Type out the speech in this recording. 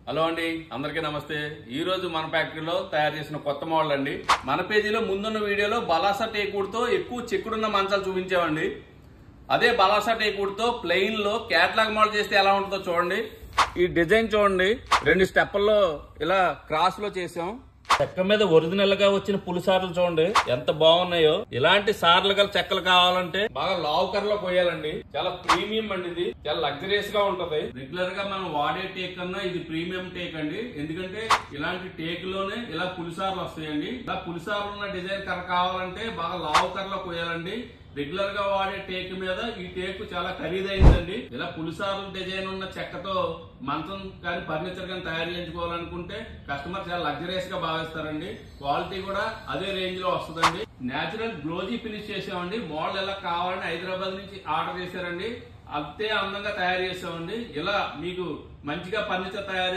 Hello అండి, అందరికీ నమస్తే. ఈ రోజు మన ఫ్యాక్టరీలో తయారు చేసిన కొత్త మోడల్ అండి. మన పేజీలో ముందున్న వీడియోలో బలాసా టేక్వుడ్ తో ఎక్కువ చిక్కుడున్న మంచాలు చూపించామండి. అదే బలాసా టేక్వుడ్ తో ప్లెయిన్ లో క్యాటలాగ్ మోడల్ చేస్తే ఎలా ఉంటుందో చూడండి. ఈ డిజైన్ చూడండి, 2 స్టెప్పుల్లో ఇలా క్రాస్ లో చేసాం. చెక్క మీద ఒరిజినల్ గా వచ్చిన పులిసార్లు చూడండి ఎంత బాగున్నాయో. ఇలాంటి సార్లు గల చెక్కలు కావాలంటే బాగా లావుకర్లో కొయ్యాలండి. చాలా ప్రీమియం అండి, ఇది చాలా లగ్జరియస్ గా ఉంటది. రెగ్యులర్ గా మనం వాడే టేక్ కన్నా ఇది ప్రీమియం టేక్ అండి. ఎందుకంటే ఇలాంటి టేక్ లోనే ఇలా పులిసార్లు వస్తాయండి. ఇలా పులిసార్లు ఉన్న డిజైన్ కర్ర కావాలంటే బాగా లావుకర్లో కొయ్యాలండి. రెగ్యులర్ గా వాడే టేక్ మీద ఈ టేక్ చాలా ఖరీదైందండి. ఇలా పులిసార్లు డిజైన్ ఉన్న చెక్కతో మంచం కానీ ఫర్నిచర్ కానీ తయారు చేయించుకోవాలనుకుంటే కస్టమర్ చాలా లగ్జరియస్ గా భావిస్తారండి. క్వాలిటీ కూడా అదే రేంజ్ లో వస్తుందండి. నేచురల్ గ్లోజీ ఫినిష్ చేసామండి. మోడల్ ఎలా కావాలని హైదరాబాద్ నుంచి ఆర్డర్ చేశారండి. అంతే అందంగా తయారు చేసామండి. ఇలా మీకు మంచిగా ఫర్నిచర్ తయారు